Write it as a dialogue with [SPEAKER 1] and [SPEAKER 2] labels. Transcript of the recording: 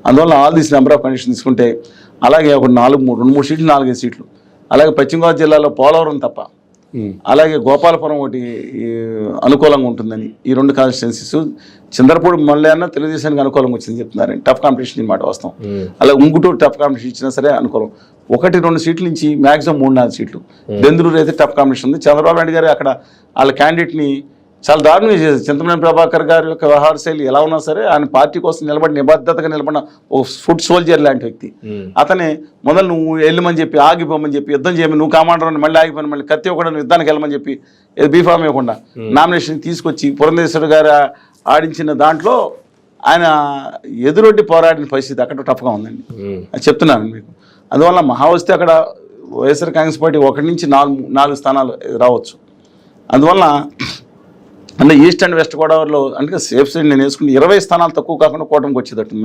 [SPEAKER 1] అందువల్ల all these number of condition తీసుకుంటే అలాగే ఒక 2-3 సీట్లు 4-5 సీట్లు, అలాగే పశ్చిమ గోదావరి జిల్లాలో పోలవరం తప్ప, అలాగే గోపాలపురం ఒకటి అనుకూలంగా ఉంటుందని ఈ 2 కాన్స్టిట్యున్సీస్. చంద్రపూడి మళ్ళీ అన్న తెలుగుదేశానికి అనుకూలంగా వచ్చింది చెప్తున్నారని, టఫ్ కాంపిటీషన్ ఈ మాట వస్తాం. అలాగే ఉంగుటూరు టఫ్ కాంపిటీషన్ ఇచ్చినా సరే అనుకూలం. 1-2 సీట్ల నుంచి మ్యాక్సిమం 3-4 సీట్లు. బెందులూరు అయితే టఫ్ కాంపిటీషన్ ఉంది. చంద్రబాబు నాయుడు గారు అక్కడ వాళ్ళ క్యాండిడేట్ని చాలా దారుణంగా చేశారు. చింతమనేని ప్రభాకర్ గారి యొక్క వ్యవహార శైలి ఎలా ఉన్నా సరే ఆయన పార్టీ కోసం నిబద్ధతగా నిలబడిన ఒక ఫుడ్ సోల్జర్ లాంటి వ్యక్తి. అతనే మొదలు నువ్వు వెళ్ళమని చెప్పి, ఆగిపోమని చెప్పి, యుద్ధం చేయమని, నువ్వు కామాండర్ అని మళ్ళీ ఆగిపోయి మళ్ళీ కత్తి ఇవ్వకుండా యుద్ధానికి వెళ్ళమని చెప్పి బీఫామ్ ఇవ్వకుండా నామినేషన్ తీసుకొచ్చి పురంధేశ్వరి గారు ఆడించిన దాంట్లో ఆయన ఎదురొడ్డి పోరాడిన పరిస్థితి అక్కడ టఫ్గా ఉందండి. అది చెప్తున్నాను మీకు. అందువల్ల మహా వస్తే అక్కడ వైఎస్ఆర్ కాంగ్రెస్ పార్టీ 1 నుంచి 4 స్థానాలు రావచ్చు. అందువల్ల అంటే ఈస్ట్ అండ్ వెస్ట్ గోదావరిలో అంటే సేఫ్ సైడ్ నేను వేసుకుని 20 స్థానాలు తక్కువ కాకుండా కూటమికి వచ్చేటట్టు.